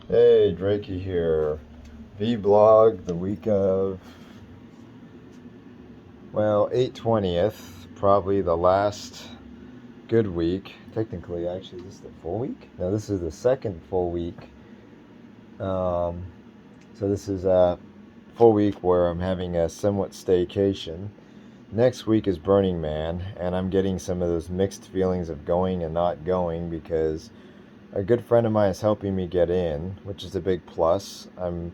Hey, Drakey here. Vblog the week of, well, 8/20th, probably the last good week. Technically, actually, is this the full week? No, this is the second full week. Um, so this is a full week where I'm having a somewhat staycation. Next week is Burning Man, and I'm getting some of those mixed feelings of going and not going because a good friend of mine is helping me get in, which is a big plus. I'm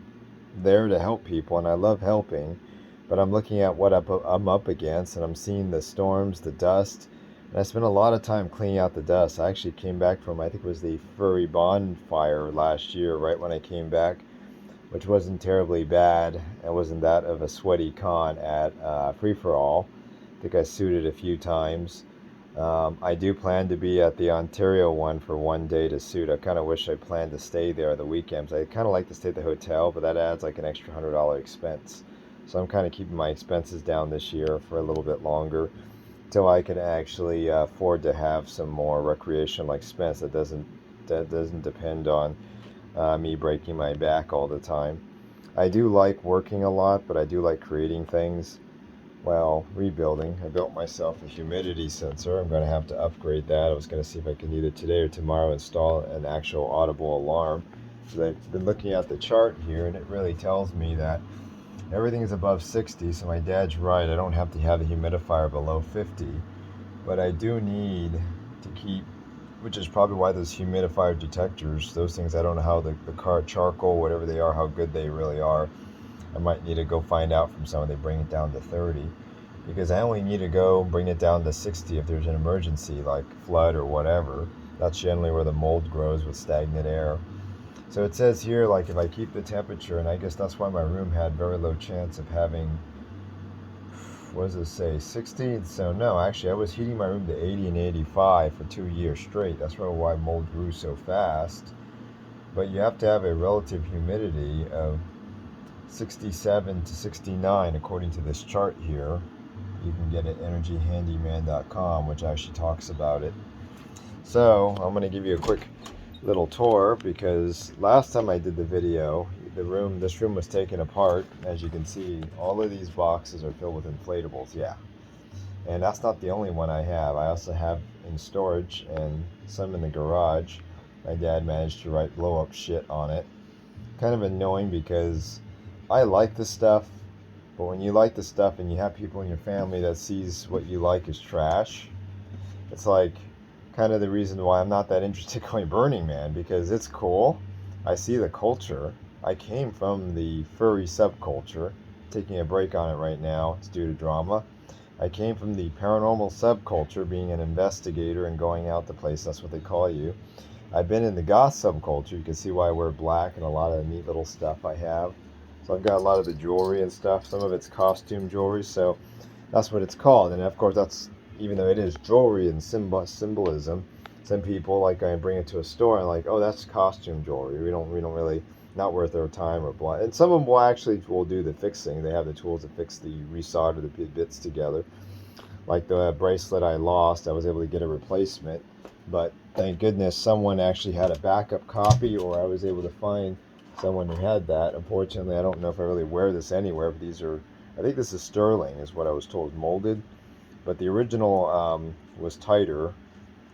there to help people, and I love helping, but I'm looking at what I'm up against, and I'm seeing the storms, the dust, and I spent a lot of time cleaning out the dust. I actually came back from, I think it was the furry bonfire last year, right when I came back, which wasn't terribly bad. It wasn't that of a sweaty con at Free For All. I think I suited a few times. I do plan to be at the Ontario one for one day to suit. I kind of wish I planned to stay there the weekends. I kind of like to stay at the hotel, but that adds like an extra $100 expense. So I'm kind of keeping my expenses down this year for a little bit longer till I can actually afford to have some more recreational expense that doesn't depend on me breaking my back all the time. I do like working a lot, but I do like creating things. Well, rebuilding. I built myself a humidity sensor. I'm going to have to upgrade that. I was going to see if I can either today or tomorrow install an actual audible alarm. So I've been looking at the chart here, and it really tells me that everything is above 60. So my dad's right. I don't have to have the humidifier below 50, but I do need to keep, which is probably why those humidifier detectors, those things, I don't know how the car charcoal, whatever they are, how good they really are. I might need to go find out from someone they bring it down to 30, because I only need to go bring it down to 60 if there's an emergency like flood or whatever. That's generally where the mold grows with stagnant air. So it says here, like, if I keep the temperature, and I guess that's why my room had very low chance of having, what does it say, 60? So no, actually I was heating my room to 80 and 85 for 2 years straight. That's probably why mold grew so fast. But you have to have a relative humidity of 67 to 69 according to this chart here. You can get it at energyhandyman.com, which actually talks about it. So I'm going to give you a quick little tour, because last time I did the video, this room was taken apart. As you can see, all of these boxes are filled with inflatables. Yeah, and that's not the only one I have. I also have in storage and some in the garage. My dad managed to write blow up shit on it. Kind of annoying because I like the stuff, but when you like the stuff and you have people in your family that sees what you like is trash, it's like kind of the reason why I'm not that interested in going Burning Man, because it's cool. I see the culture. I came from the furry subculture. Taking a break on it right now. It's due to drama. I came from the paranormal subculture, being an investigator and going out to place. That's what they call you. I've been in the goth subculture. You can see why I wear black and a lot of the neat little stuff I have. So I've got a lot of the jewelry and stuff. Some of it's costume jewelry, so that's what it's called. And of course, that's, even though it is jewelry and symbolism, some people, like, I bring it to a store and like, oh, that's costume jewelry. We don't really, not worth their time or blah. And some of them will do the fixing. They have the tools to fix the resolder the bits together. Like the bracelet I lost, I was able to get a replacement, but thank goodness someone actually had a backup copy, or I was able to find someone who had that. Unfortunately, I don't know if I really wear this anywhere, but these are, I think this is sterling, is what I was told, molded. But the original was tighter.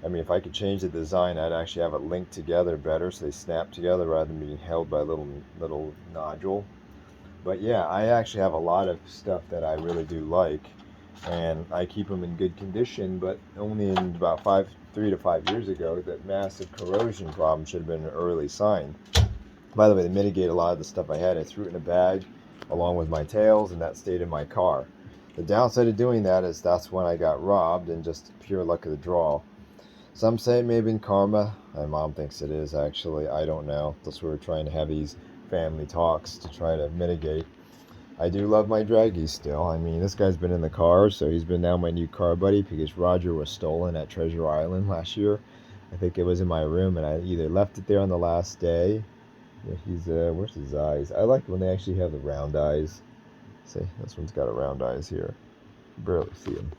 I mean, if I could change the design, I'd actually have it linked together better, so they snap together rather than being held by a little nodule. But yeah, I actually have a lot of stuff that I really do like, and I keep them in good condition. But only in about 3 to 5 years ago, that massive corrosion problem should have been an early sign. By the way, to mitigate a lot of the stuff I had, I threw it in a bag along with my tails, and that stayed in my car. The downside of doing that is that's when I got robbed, and just pure luck of the draw. Some say it may have been karma. My mom thinks it is, actually. I don't know. That's why we're trying to have these family talks to try to mitigate. I do love my draggies still. I mean, this guy's been in the car, so he's been now my new car buddy, because Roger was stolen at Treasure Island last year. I think it was in my room, and I either left it there on the last day. Yeah, where's his eyes? I like when they actually have the round eyes. See, this one's got a round eyes here. You barely see him.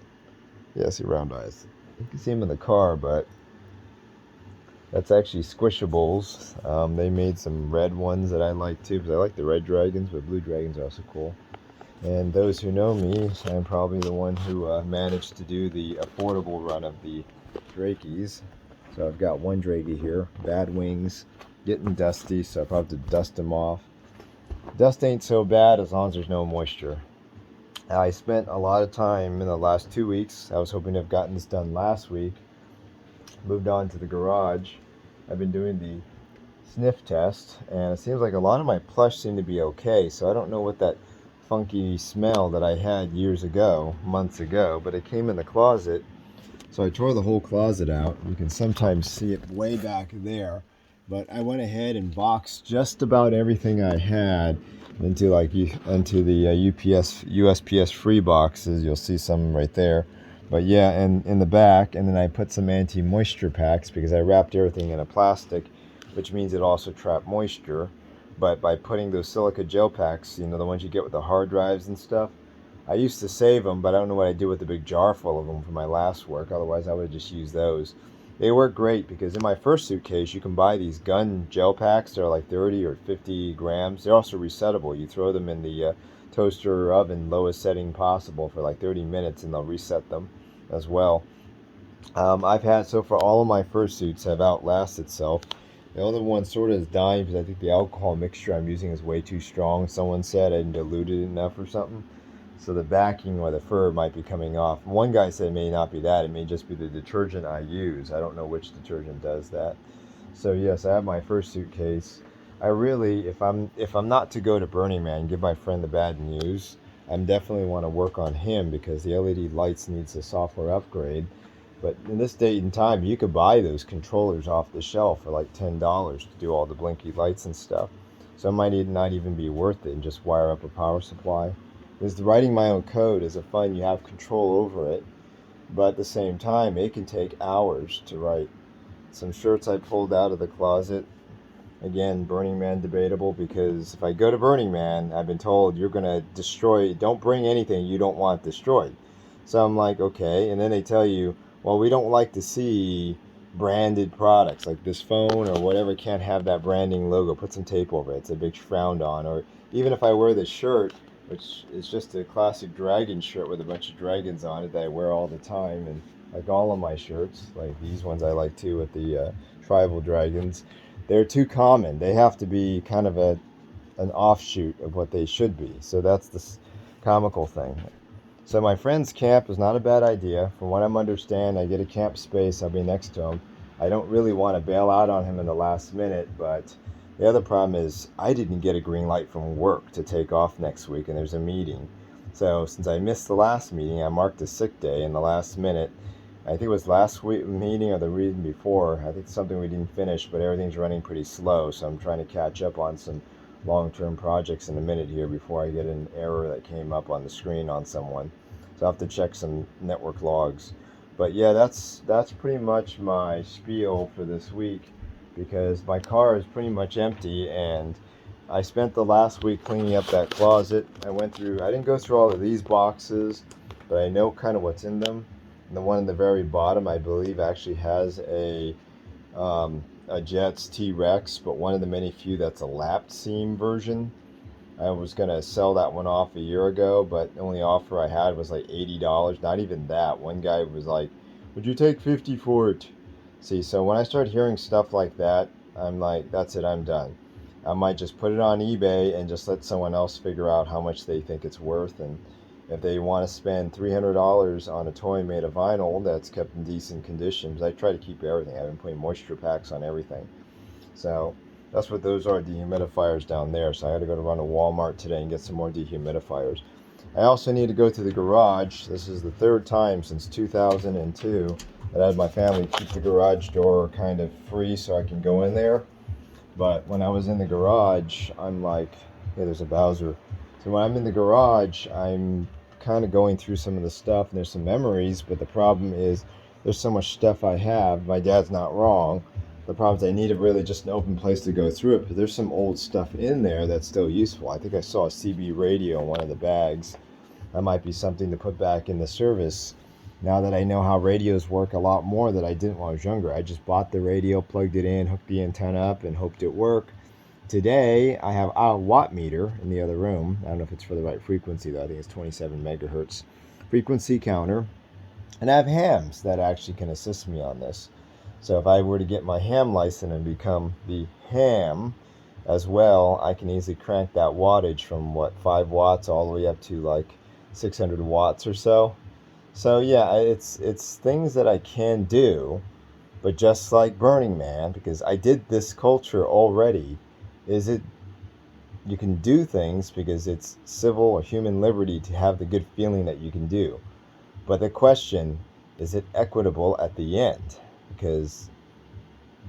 Yeah, see round eyes. You can see him in the car, but That's actually Squishables. They made some red ones that I like too, because I like the red dragons, but blue dragons are also cool. And those who know me, I'm probably the one who managed to do the affordable run of the Drakies. So I've got one Drakey here, bad wings, getting dusty, so I probably have to dust them off. Dust ain't so bad as long as there's no moisture. I spent a lot of time in the last 2 weeks. I was hoping to have gotten this done last week. Moved on to the garage. I've been doing the sniff test, and it seems like a lot of my plush seem to be okay, so I don't know what that funky smell that I had years ago, months ago, but it came in the closet. So I tore the whole closet out. You can sometimes see it way back there, but I went ahead and boxed just about everything I had into the USPS free boxes. You'll see some right there. But yeah, and in the back, and then I put some anti-moisture packs because I wrapped everything in a plastic, which means it also trapped moisture. But by putting those silica gel packs, the ones you get with the hard drives and stuff, I used to save them, but I don't know what I did with the big jar full of them for my last work. Otherwise, I would have just used those. They work great because in my first suitcase, you can buy these gun gel packs. They're like 30 or 50 grams. They're also resettable. You throw them in the toaster or oven, lowest setting possible, for like 30 minutes, and they'll reset them as well. I've had, so far, all of my fursuits have outlasted itself. The other one sort of is dying because I think the alcohol mixture I'm using is way too strong. Someone said I didn't dilute it enough or something. So the backing or the fur might be coming off. One guy said it may not be that. It may just be the detergent I use. I don't know which detergent does that. So yes, I have my first suitcase. I really, if I'm not to go to Burning Man and give my friend the bad news, I definitely want to work on him because the LED lights needs a software upgrade. But in this date and time, you could buy those controllers off the shelf for like $10 to do all the blinky lights and stuff. So it might not even be worth it and just wire up a power supply. Because writing my own code is fun. You have control over it. But at the same time, it can take hours to write. Some shirts I pulled out of the closet. Again, Burning Man debatable, because if I go to Burning Man, I've been told you're going to destroy, don't bring anything you don't want destroyed. So I'm like, okay. And then they tell you, well, we don't like to see branded products like this phone or whatever can't have that branding logo. Put some tape over it. It's a big frowned on. Or even if I wear this shirt, which is just a classic dragon shirt with a bunch of dragons on it that I wear all the time, and like all of my shirts, like these ones I like too with the tribal dragons, they're too common. They have to be kind of an offshoot of what they should be. So that's the comical thing. So my friend's camp is not a bad idea. From what I'm understanding, I get a camp space, I'll be next to him. I don't really want to bail out on him in the last minute, but the other problem is I didn't get a green light from work to take off next week, and there's a meeting. So since I missed the last meeting, I marked a sick day in the last minute. I think it was last week meeting or the reading before. I think it's something we didn't finish, but everything's running pretty slow, so I'm trying to catch up on some long-term projects in a minute here before I get an error that came up on the screen on someone. So I'll have to check some network logs. But yeah, that's pretty much my spiel for this week, because my car is pretty much empty, and I spent the last week cleaning up that closet. I didn't go through all of these boxes, but I know kind of what's in them. And the one in the very bottom, I believe, actually has a Jets T-Rex, but one of the many few that's a lapped seam version. I was going to sell that one off a year ago, but the only offer I had was like $80. Not even that. One guy was like, would you take 50 for it? See, so when I start hearing stuff like that, I'm like, that's it, I'm done. I might just put it on eBay and just let someone else figure out how much they think it's worth. And if they want to spend $300 on a toy made of vinyl that's kept in decent condition, because I try to keep everything. I've been putting moisture packs on everything. So that's what those are, dehumidifiers down there. So I had to go to run to Walmart today and get some more dehumidifiers. I also need to go to the garage. This is the third time since 2002 that I had my family keep the garage door kind of free so I can go in there. But when I was in the garage, I'm like, hey, there's a Bowser. So when I'm in the garage, I'm kind of going through some of the stuff, and there's some memories, but the problem is there's so much stuff I have. My dad's not wrong. The problem is I need really just an open place to go through it, but there's some old stuff in there that's still useful. I think I saw a CB radio in one of the bags. That might be something to put back in the service Now that I know how radios work a lot more that I didn't when I was younger. I just bought the radio, plugged it in, hooked the antenna up, and hoped it worked. Today, I have a watt meter in the other room. I don't know if it's for the right frequency, though. I think it's 27 megahertz frequency counter. And I have hams that actually can assist me on this. So if I were to get my ham license and become the ham as well, I can easily crank that wattage from, 5 watts all the way up to like 600 watts or so. So yeah, it's things that I can do, but just like Burning Man, because I did this culture already, is it you can do things because it's civil or human liberty to have the good feeling that you can do. But the question is it equitable at the end? Because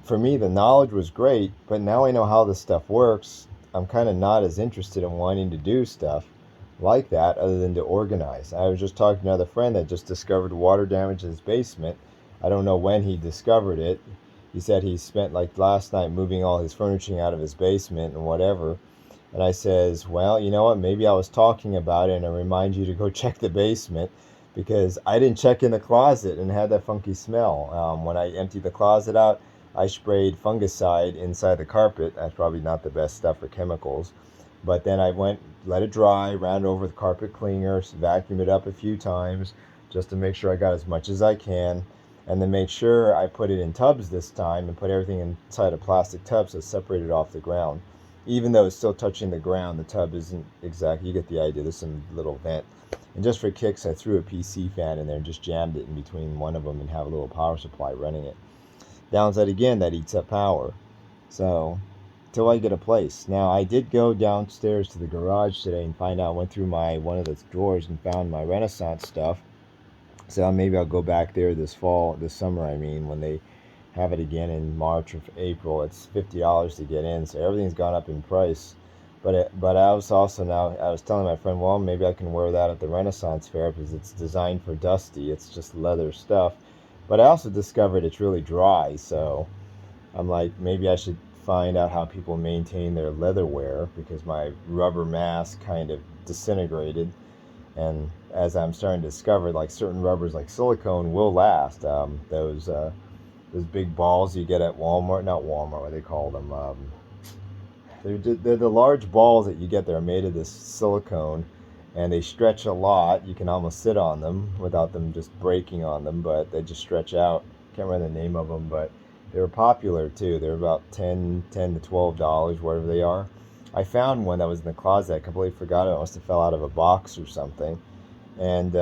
for me, the knowledge was great, but now I know how this stuff works. I'm kind of not as interested in wanting to do stuff like that other than to organize. I was just talking to another friend that just discovered water damage in his basement. I don't know when he discovered it. He said he spent like last night moving all his furniture out of his basement and whatever. And I says, well, you know what? Maybe I was talking about it and I remind you to go check the basement because I didn't check in the closet and had that funky smell. When I emptied the closet out, I sprayed fungicide inside the carpet. That's probably not the best stuff for chemicals. But then I went, let it dry, ran it over with carpet cleaner, vacuumed it up a few times just to make sure I got as much as I can. And then made sure I put it in tubs this time and put everything inside a plastic tub so it's separated off the ground. Even though it's still touching the ground, the tub isn't exactly, you get the idea, there's some little vent. And just for kicks, I threw a PC fan in there and just jammed it in between one of them and have a little power supply running it. Downside again, that eats up power. So, till I get a place. Now, I did go downstairs to the garage today and went through one of the drawers and found my Renaissance stuff. So maybe I'll go back there this summer, when they have it again in March or April. It's $50 to get in, so everything's gone up in price. But I was telling my friend, well, maybe I can wear that at the Renaissance Fair because it's designed for dusty. It's just leather stuff. But I also discovered it's really dry, so I'm like, maybe I should find out how people maintain their leatherware because my rubber mask kind of disintegrated. And as I'm starting to discover, like certain rubbers, like silicone, will last. Those big balls you get at Walmart, not Walmart, what they call them. They're the large balls that you get. They're made of this silicone, and they stretch a lot. You can almost sit on them without them just breaking on them, but they just stretch out. Can't remember the name of them, but they were popular too. They're about $10 to $12, whatever they are. I found one that was in the closet. I completely forgot it. It must have fell out of a box or something. And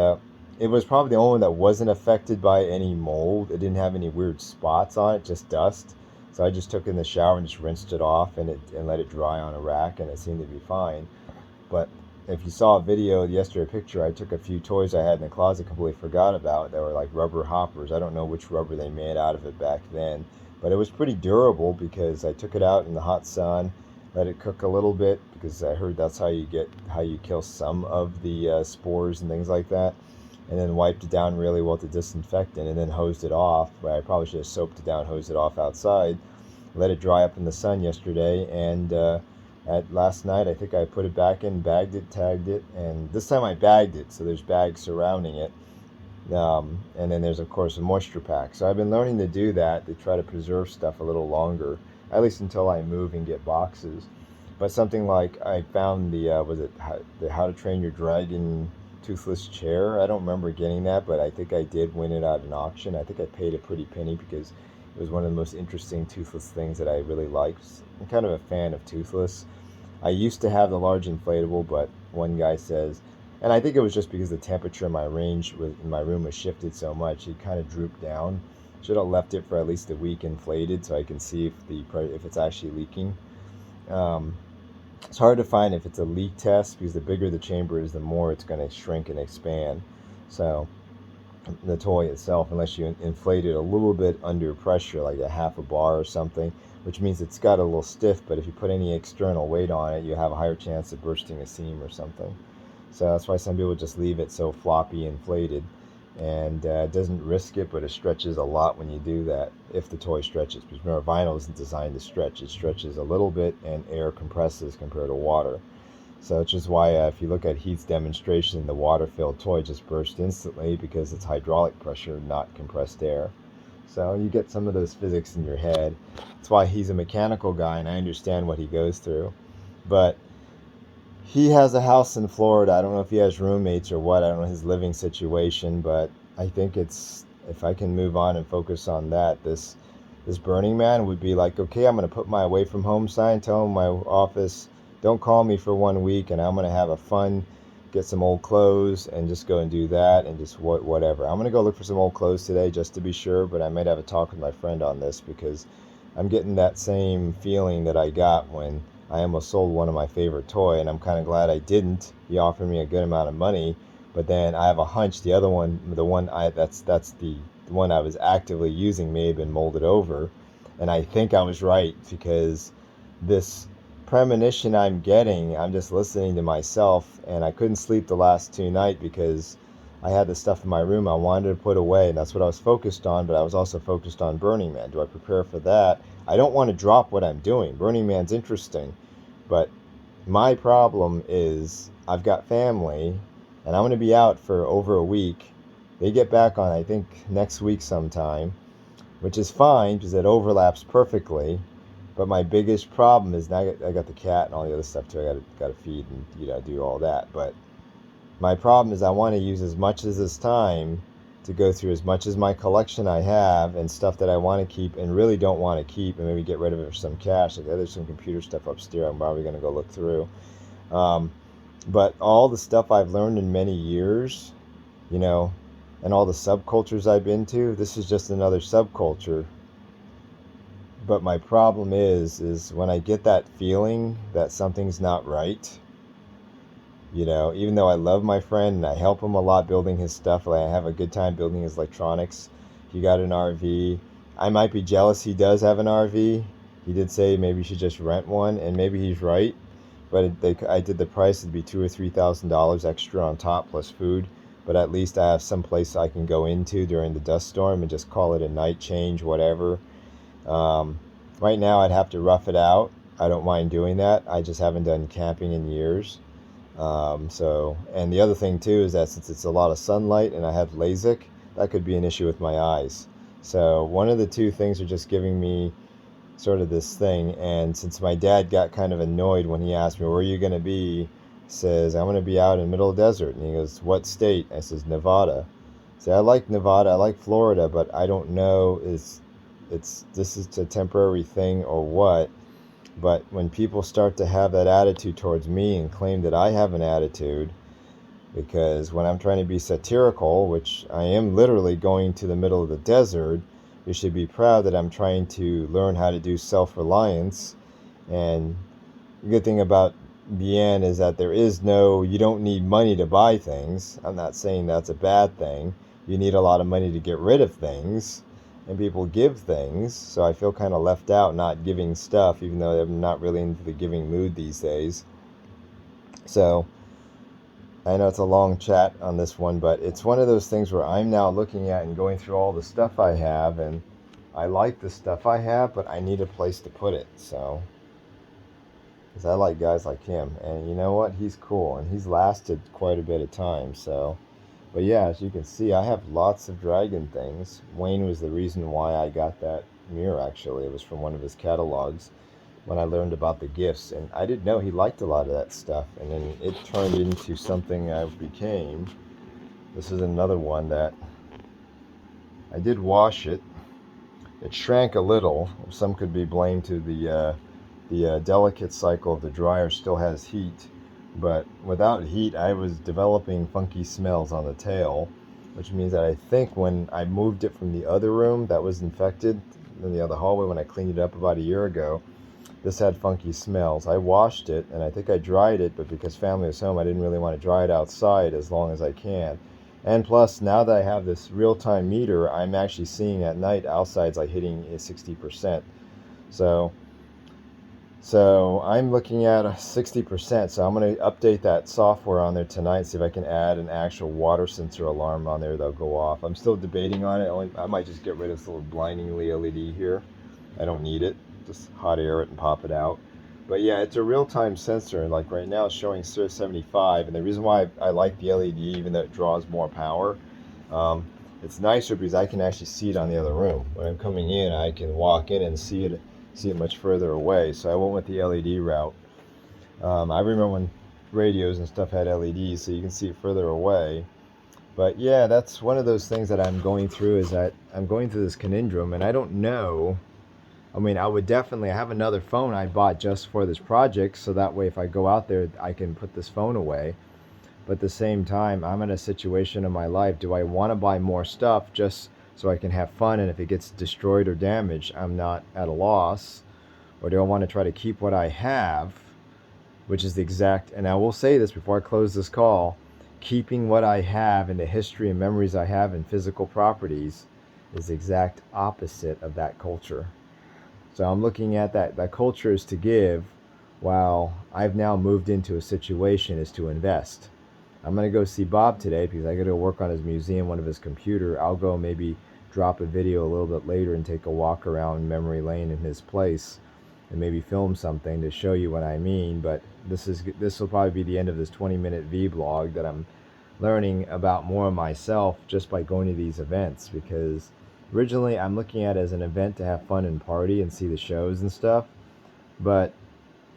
it was probably the only one that wasn't affected by any mold. It didn't have any weird spots on it, just dust. So I just took it in the shower and just rinsed it off and let it dry on a rack, and it seemed to be fine. But if you saw a video yesterday, a picture, I took a few toys I had in the closet, completely forgot about, that were like rubber hoppers. I don't know which rubber they made out of it back then, but it was pretty durable because I took it out in the hot sun, let it cook a little bit because I heard that's how you kill some of the spores and things like that, and then wiped it down really well with the disinfectant and then hosed it off. But I probably should have soaped it down, hosed it off outside, let it dry up in the sun yesterday, and last night I think I put it back in, bagged it, tagged it, and this time I bagged it, so there's bags surrounding it. And then there's of course a moisture pack. So I've been learning to do that to try to preserve stuff a little longer, at least until I move and get boxes. But something like I found the How to Train Your Dragon toothless chair. I don't remember getting that, but I think I did win it at an auction. I think I paid a pretty penny because it was one of the most interesting toothless things that I really liked. I'm kind of a fan of toothless. I used to have the large inflatable, but one guy says, and I think it was just because the temperature in my room was shifted so much, it kind of drooped down. Should have left it for at least a week inflated so I can see if it's actually leaking. It's hard to find if it's a leak test because the bigger the chamber is, the more it's going to shrink and expand. So the toy itself, unless you inflate it a little bit under pressure, like a half a bar or something, which means it's got a little stiff, but if you put any external weight on it, you have a higher chance of bursting a seam or something. So that's why some people just leave it so floppy inflated, and it doesn't risk it, but it stretches a lot when you do that, if the toy stretches. Because remember, vinyl isn't designed to stretch. It stretches a little bit and air compresses compared to water. So which is why if you look at Heath's demonstration, the water-filled toy just burst instantly because it's hydraulic pressure, not compressed air. So you get some of those physics in your head. That's why he's a mechanical guy, and I understand what he goes through. But he has a house in Florida. I don't know if he has roommates or what. I don't know his living situation, but I think it's, if I can move on and focus on that, this Burning Man would be like, okay, I'm going to put my away from home sign, tell my office, don't call me for 1 week, and I'm going to have a fun, get some old clothes and just go and do that and just whatever. I'm going to go look for some old clothes today just to be sure, but I might have a talk with my friend on this because I'm getting that same feeling that I got when I almost sold one of my favorite toy, and I'm kind of glad I didn't. He offered me a good amount of money, but then I have a hunch the other one, the one that's the one I was actively using, may have been molded over, and I think I was right because this premonition I'm getting, I'm just listening to myself, and I couldn't sleep the last 2 nights because I had the stuff in my room I wanted to put away, and that's what I was focused on, but I was also focused on Burning Man. Do I prepare for that? I don't want to drop what I'm doing. Burning Man's interesting, but my problem is I've got family, and I'm going to be out for over a week. They get back on, I think, next week sometime, which is fine because it overlaps perfectly. But my biggest problem is now I got the cat and all the other stuff too. I got to feed and do all that. But my problem is I want to use as much of this time to go through as much as my collection I have and stuff that I want to keep and really don't want to keep, and maybe get rid of it for some cash. Like there's some computer stuff upstairs I'm probably going to go look through. But all the stuff I've learned in many years, you know, and all the subcultures I've been to, this is just another subculture. But my problem is when I get that feeling that something's not right, even though I love my friend and I help him a lot building his stuff, like I have a good time building his electronics. He got an RV. I might be jealous he does have an RV. He did say maybe you should just rent one, and maybe he's right. But I did the price, it'd be $2,000 or $3,000 extra on top plus food. But at least I have some place I can go into during the dust storm and just call it a night change, whatever. Right now I'd have to rough it out. I don't mind doing that. I just haven't done camping in years. And the other thing too is that since it's a lot of sunlight and I have LASIK, that could be an issue with my eyes. So one of the two things are just giving me sort of this thing. And since my dad got kind of annoyed when he asked me, where are you going to be? Says, I'm going to be out in the middle of the desert. And he goes, what state? I says, Nevada. See, I like Nevada, I like Florida, but I don't know this is a temporary thing or what. But when people start to have that attitude towards me and claim that I have an attitude, because when I'm trying to be satirical, which I am literally going to the middle of the desert, you should be proud that I'm trying to learn how to do self-reliance. And the good thing about Bien is that you don't need money to buy things. I'm not saying that's a bad thing. You need a lot of money to get rid of things, and people give things, so I feel kind of left out not giving stuff, even though I'm not really into the giving mood these days. So I know it's a long chat on this one, but it's one of those things where I'm now looking at and going through all the stuff I have, and I like the stuff I have, but I need a place to put it. So because I like guys like him, and you know what, he's cool, and he's lasted quite a bit of time. So but yeah, as you can see, I have lots of dragon things. Wayne was the reason why I got that mirror, actually. It was from one of his catalogs when I learned about the gifts. And I didn't know he liked a lot of that stuff. And then it turned into something I became. This is another one that I did wash it. It shrank a little. Some could be blamed to the delicate cycle of the dryer still has heat. But without heat, I was developing funky smells on the tail, which means that I think when I moved it from the other room that was infected in the other hallway when I cleaned it up about a year ago, this had funky smells. I washed it, and I think I dried it, but because family was home, I didn't really want to dry it outside as long as I can. And plus, now that I have this real-time meter, I'm actually seeing at night outside's like hitting 60%. So I'm looking at 60%, so I'm going to update that software on there tonight, see if I can add an actual water sensor alarm on there that'll go off. I'm still debating on it. I might just get rid of this little blindingly LED here. I don't need it. Just hot air it and pop it out. But yeah, it's a real-time sensor, and like right now it's showing 75, and the reason why I like the LED, even though it draws more power, um, it's nicer because I can actually see it on the other room. When I'm coming in, I can walk in and see it much further away. So I went with the LED route. I remember when radios and stuff had LEDs, so you can see it further away. But yeah, that's one of those things that I'm going through, is that I'm going through this conundrum, and I don't know. I mean, I have another phone I bought just for this project, so that way if I go out there, I can put this phone away. But at the same time, I'm in a situation in my life, do I want to buy more stuff just so I can have fun, and if it gets destroyed or damaged, I'm not at a loss? Or do I want to try to keep what I have, which is the exact, and I will say this before I close this call, keeping what I have and the history and memories I have and physical properties is the exact opposite of that culture. So I'm looking at that culture is to give, while I've now moved into a situation is to invest. I'm going to go see Bob today because I got to work on his museum, one of his computer. I'll go maybe drop a video a little bit later and take a walk around memory lane in his place and maybe film something to show you what I mean. But this will probably be the end of this 20-minute vlog, that I'm learning about more of myself just by going to these events, because originally I'm looking at it as an event to have fun and party and see the shows and stuff, but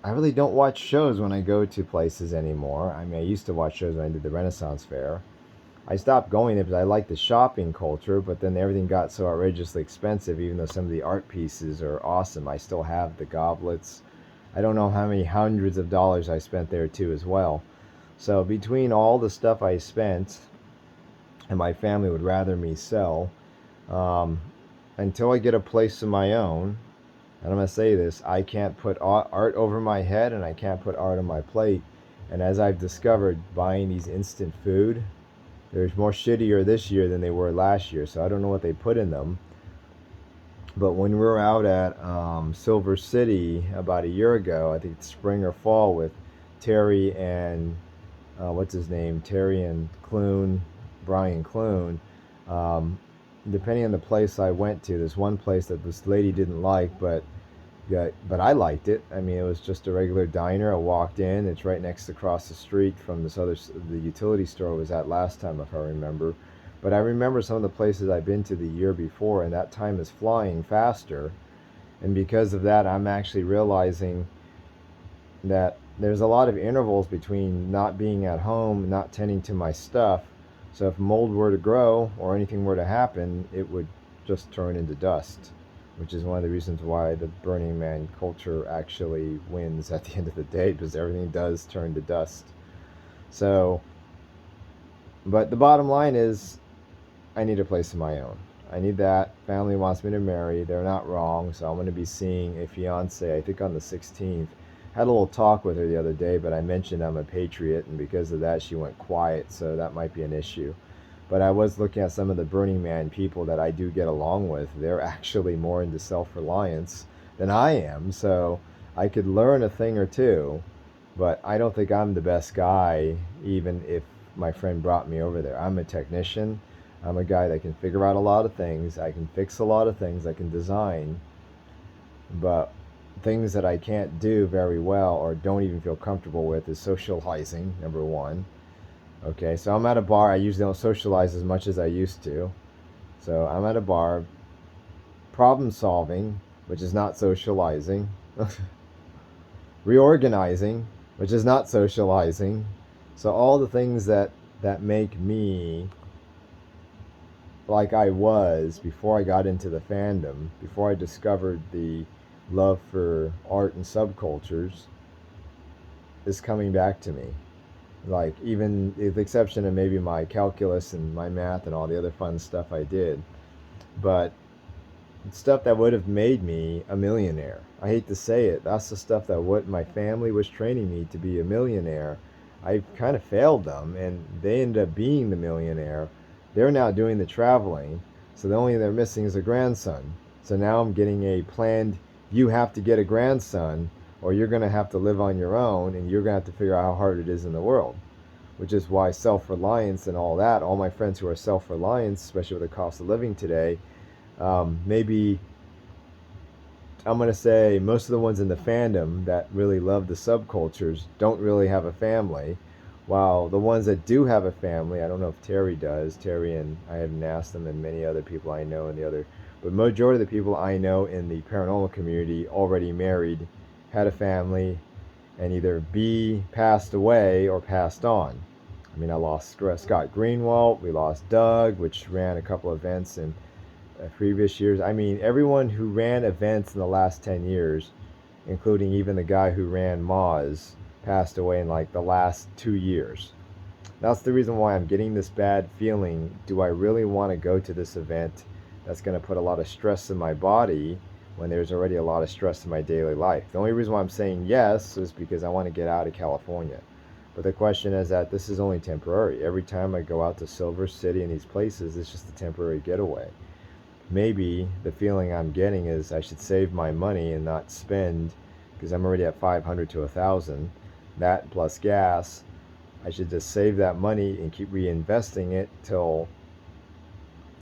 I really don't watch shows when I go to places anymore. I mean, I used to watch shows when I did the Renaissance Fair. I stopped going there because I like the shopping culture, but then everything got so outrageously expensive. Even though some of the art pieces are awesome, I still have the goblets. I don't know how many hundreds of dollars I spent there too as well. So between all the stuff I spent, and my family would rather me sell, until I get a place of my own, and I'm going to say this, I can't put art over my head, and I can't put art on my plate. And as I've discovered, buying these instant food, there's more shittier this year than they were last year, so I don't know what they put in them. But when we were out at Silver City about a year ago, I think it's spring or fall, with Terry and what's his name, Terry and Clune, Brian Clune. Depending on the place I went to, there's one place that this lady didn't like, but I liked it. I mean, it was just a regular diner. I walked in. It's right next across the street from the utility store I was at last time, if I remember. But I remember some of the places I've been to the year before, and that time is flying faster. And because of that, I'm actually realizing that there's a lot of intervals between not being at home, not tending to my stuff. So if mold were to grow or anything were to happen, it would just turn into dust, which is one of the reasons why the Burning Man culture actually wins at the end of the day, because everything does turn to dust. So, but the bottom line is, I need a place of my own. I need that. Family wants me to marry. They're not wrong. So I'm going to be seeing a fiance, I think on the 16th. Had a little talk with her the other day, but I mentioned I'm a patriot, and because of that she went quiet, so that might be an issue. But I was looking at some of the Burning Man people that I do get along with. They're actually more into self-reliance than I am, so I could learn a thing or two, but I don't think I'm the best guy, even if my friend brought me over there. I'm a technician. I'm a guy that can figure out a lot of things. I can fix a lot of things. I can design, but things that I can't do very well or don't even feel comfortable with is socializing, number one. Okay, so I'm at a bar. I usually don't socialize as much as I used to. So I'm at a bar. Problem solving, which is not socializing. Reorganizing, which is not socializing. So all the things that make me like I was before I got into the fandom, before I discovered the love for art and subcultures, is coming back to me. Like, even with the exception of maybe my calculus and my math and all the other fun stuff I did, but stuff that would have made me a millionaire. I hate to say it, that's the stuff that what my family was training me to be a millionaire. I kind of failed them, and they ended up being the millionaire. They're now doing the traveling, so the only thing they're missing is a grandson. So now I'm getting a planned, you have to get a grandson, or you're going to have to live on your own, and you're going to have to figure out how hard it is in the world. Which is why self-reliance and all that, all my friends who are self-reliant, especially with the cost of living today, maybe I'm going to say most of the ones in the fandom that really love the subcultures don't really have a family, while the ones that do have a family, I don't know if Terry does. Terry, and I haven't asked them, and many other people I know in the other, but majority of the people I know in the paranormal community already married, had a family, and either B, passed away or passed on. I mean, I lost Scott Greenwald, we lost Doug, which ran a couple events in previous years. I mean, everyone who ran events in the last 10 years, including even the guy who ran Moz, passed away in like the last 2 years. That's the reason why I'm getting this bad feeling. Do I really want to go to this event that's going to put a lot of stress in my body when there's already a lot of stress in my daily life? The only reason why I'm saying yes is because I want to get out of California. But the question is that this is only temporary. Every time I go out to Silver City and these places, it's just a temporary getaway. Maybe the feeling I'm getting is I should save my money and not spend, because I'm already at 500 to 1,000. That plus gas, I should just save that money and keep reinvesting it till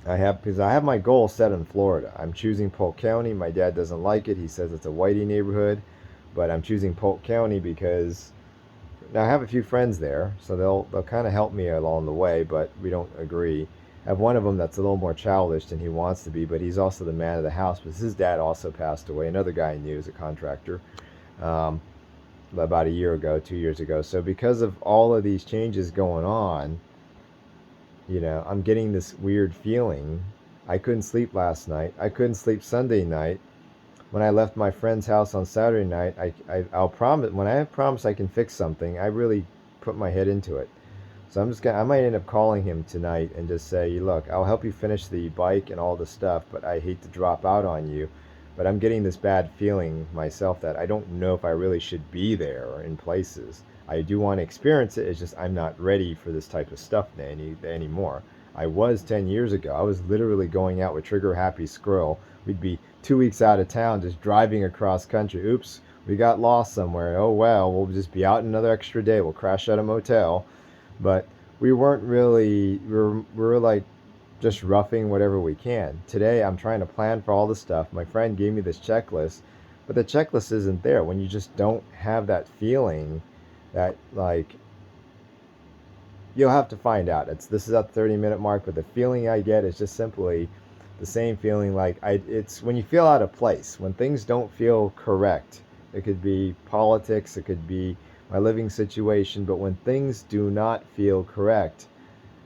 because I have my goal set in Florida. I'm choosing Polk County. My dad doesn't like it. He says it's a whitey neighborhood, but I'm choosing Polk County because now I have a few friends there, so they'll kind of help me along the way, but we don't agree. I have one of them that's a little more childish than he wants to be, but he's also the man of the house, because his dad also passed away. Another guy I knew is a contractor, about a year ago, 2 years ago. So because of all of these changes going on, I'm getting this weird feeling. I couldn't sleep last night. I couldn't sleep Sunday night. When I left my friend's house on Saturday night, I'll promise, when I promise I can fix something, I really put my head into it. So I might end up calling him tonight and just say, look, I'll help you finish the bike and all the stuff, but I hate to drop out on you. But I'm getting this bad feeling myself that I don't know if I really should be there in places. I do want to experience it. It's just I'm not ready for this type of stuff anymore. I was 10 years ago. I was literally going out with Trigger Happy Squirrel. We'd be 2 weeks out of town just driving across country. Oops, we got lost somewhere. Oh, well, we'll just be out another extra day. We'll crash at a motel. But we weren't really, we were like just roughing whatever we can. Today, I'm trying to plan for all the stuff. My friend gave me this checklist, but the checklist isn't there when you just don't have that feeling that, like, you'll have to find out. This is at the 30-minute mark, but the feeling I get is just simply the same feeling like it's when you feel out of place, when things don't feel correct. It could be politics, it could be my living situation, but when things do not feel correct,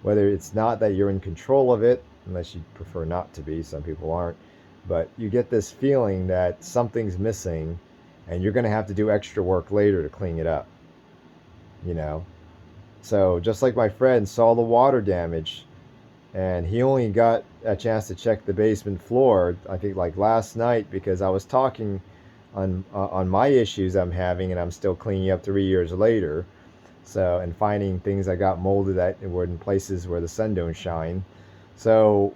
whether it's not that you're in control of it, unless you prefer not to be, some people aren't, but you get this feeling that something's missing and you're going to have to do extra work later to clean it up. So just like my friend saw the water damage, and he only got a chance to check the basement floor, I think, like last night, because I was talking on my issues I'm having, and I'm still cleaning up 3 years later. So, and finding things I got molded that were in places where the sun don't shine. So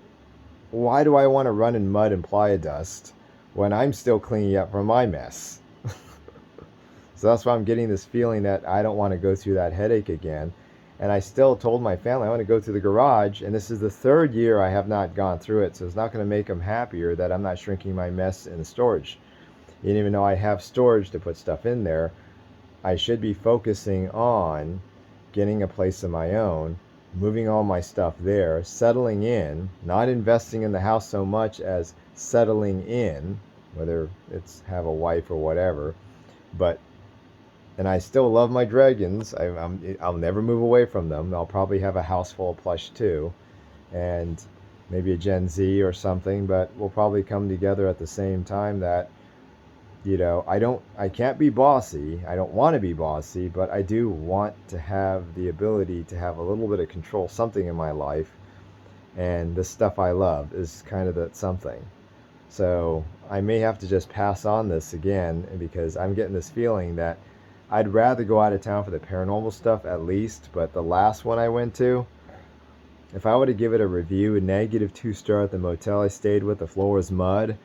why do I want to run in mud and playa dust when I'm still cleaning up from my mess? So that's why I'm getting this feeling that I don't want to go through that headache again. And I still told my family I want to go through the garage, and this is the 3rd year I have not gone through it, so it's not going to make them happier that I'm not shrinking my mess in storage. And even though I have storage to put stuff in there, I should be focusing on getting a place of my own, moving all my stuff there, settling in, not investing in the house so much as settling in, whether it's have a wife or whatever. And I still love my dragons. I'll never move away from them. I'll probably have a house full of plush too, and maybe a Gen Z or something, but we'll probably come together at the same time that, I can't be bossy. I don't want to be bossy, but I do want to have the ability to have a little bit of control, something in my life. And the stuff I love is kind of that something. So I may have to just pass on this again, because I'm getting this feeling that I'd rather go out of town for the paranormal stuff at least. But the last one I went to, if I were to give it a review, a negative 2-star at the motel I stayed with, the floor was mud,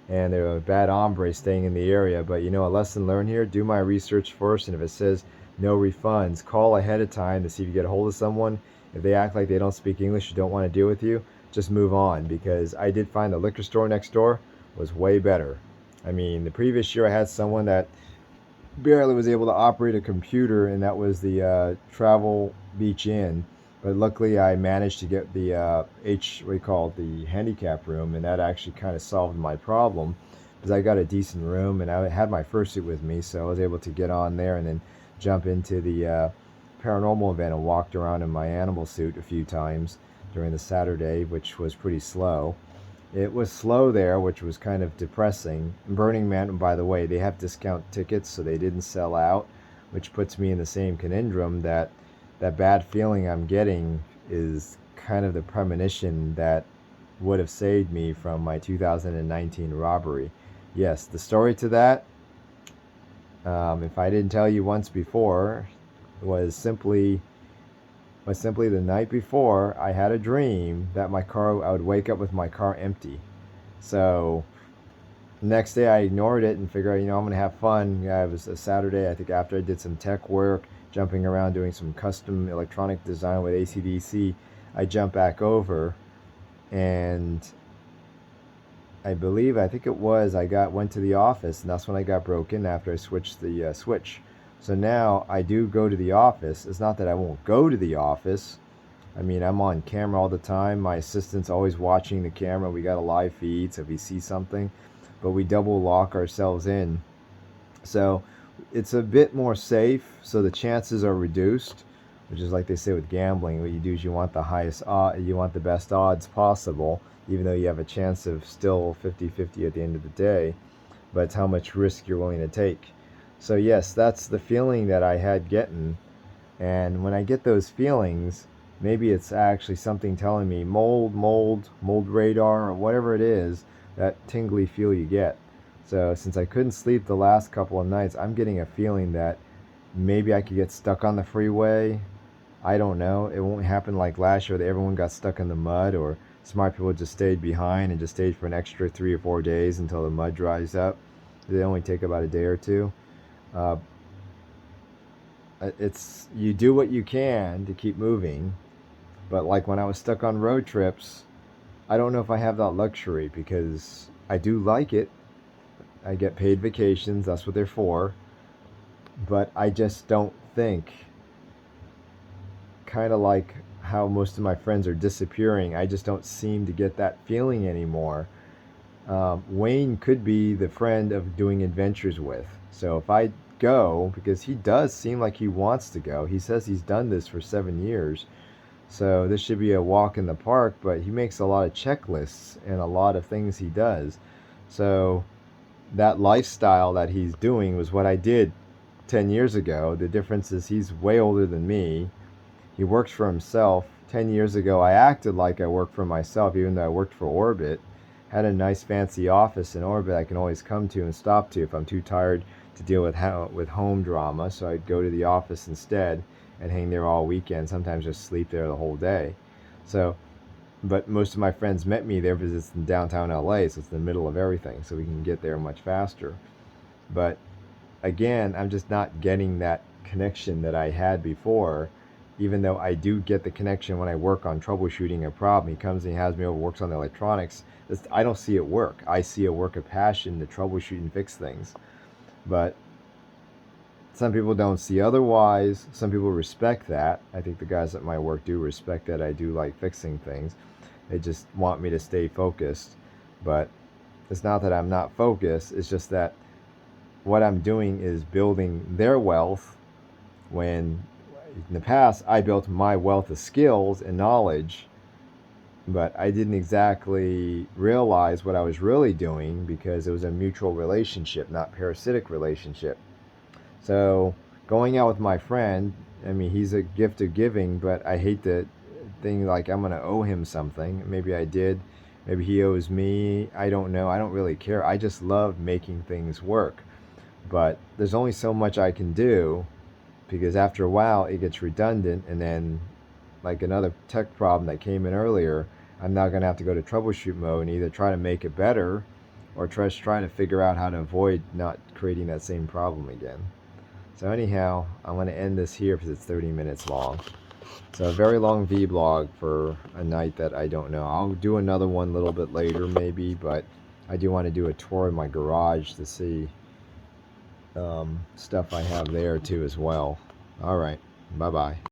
and there were bad hombres staying in the area. But a lesson learned here, do my research first, and if it says no refunds, call ahead of time to see if you get a hold of someone. If they act like they don't speak English or don't want to deal with you, just move on, because I did find the liquor store next door was way better. I mean, the previous year I had someone that barely was able to operate a computer, and that was the Travel Beach Inn. But luckily, I managed to get the what do you call it, the handicap room, and that actually kind of solved my problem because I got a decent room and I had my fursuit with me, so I was able to get on there and then jump into the paranormal event and walked around in my animal suit a few times during the Saturday, which was pretty slow. It was slow there, which was kind of depressing. Burning Man, by the way, they have discount tickets, so they didn't sell out, which puts me in the same conundrum that that bad feeling I'm getting is kind of the premonition that would have saved me from my 2019 robbery. Yes, the story to that, if I didn't tell you once before, was simply the night before I had a dream that I would wake up with my car empty. So next day I ignored it and figured, I'm going to have fun. Yeah, it was a Saturday, I think, after I did some tech work, jumping around doing some custom electronic design with ACDC. I jumped back over, and I think it was, went to the office, and that's when I got broken after I switched the switch. So now I do go to the office. It's not that I won't go to the office. I mean, I'm on camera all the time. My assistant's always watching the camera. We got a live feed, so if you see something, but we double lock ourselves in. So it's a bit more safe, so the chances are reduced, which is like they say with gambling. What you do is you want the best odds possible, even though you have a chance of still 50-50 at the end of the day, but it's how much risk you're willing to take. So yes, that's the feeling that I had getting. And when I get those feelings, maybe it's actually something telling me mold radar, or whatever it is, that tingly feel you get. So since I couldn't sleep the last couple of nights, I'm getting a feeling that maybe I could get stuck on the freeway. I don't know. It won't happen like last year that everyone got stuck in the mud, or smart people just stayed behind and just stayed for an extra 3 or 4 days until the mud dries up. They only take about a day or two. Uh, it's you do what you can to keep moving, but like when I was stuck on road trips, I don't know if I have that luxury because I do like it. I get paid vacations, that's what they're for, but I just don't think, kind of like how most of my friends are disappearing, I just don't seem to get that feeling anymore. Wayne could be the friend of doing adventures with. So if I go, because he does seem like he wants to go, he says he's done this for 7 years. So this should be a walk in the park, but he makes a lot of checklists and a lot of things he does. So that lifestyle that he's doing was what I did 10 years ago. The difference is he's way older than me. He works for himself. 10 years ago, I acted like I worked for myself, even though I worked for Orbit. Had a nice fancy office in Orbit I can always come to and stop to if I'm too tired to deal with home drama. So I'd go to the office instead and hang there all weekend, sometimes just sleep there the whole day. So, but most of my friends met me there because it's in downtown LA, so it's in the middle of everything, so we can get there much faster. But again, I'm just not getting that connection that I had before, even though I do get the connection when I work on troubleshooting a problem. He comes and he has me over, works on the electronics. I don't see it work. I see a work of passion to troubleshoot and fix things. But some people don't see otherwise. Some people respect that. I think the guys at my work do respect that I do like fixing things. They just want me to stay focused. But it's not that I'm not focused. It's just that what I'm doing is building their wealth, when in the past I built my wealth of skills and knowledge, but I didn't exactly realize what I was really doing because it was a mutual relationship, not parasitic relationship. So going out with my friend, I mean, he's a gift of giving, but I hate the thing like I'm going to owe him something. Maybe I did. Maybe he owes me. I don't know. I don't really care. I just love making things work. But there's only so much I can do, because after a while it gets redundant, and then like another tech problem that came in earlier, I'm now going to have to go to troubleshoot mode and either try to make it better or try to figure out how to avoid not creating that same problem again. So anyhow, I'm going to end this here because it's 30 minutes long. So a very long vlog for a night that I don't know. I'll do another one a little bit later maybe, but I do want to do a tour of my garage to see stuff I have there too as well. All right, bye-bye.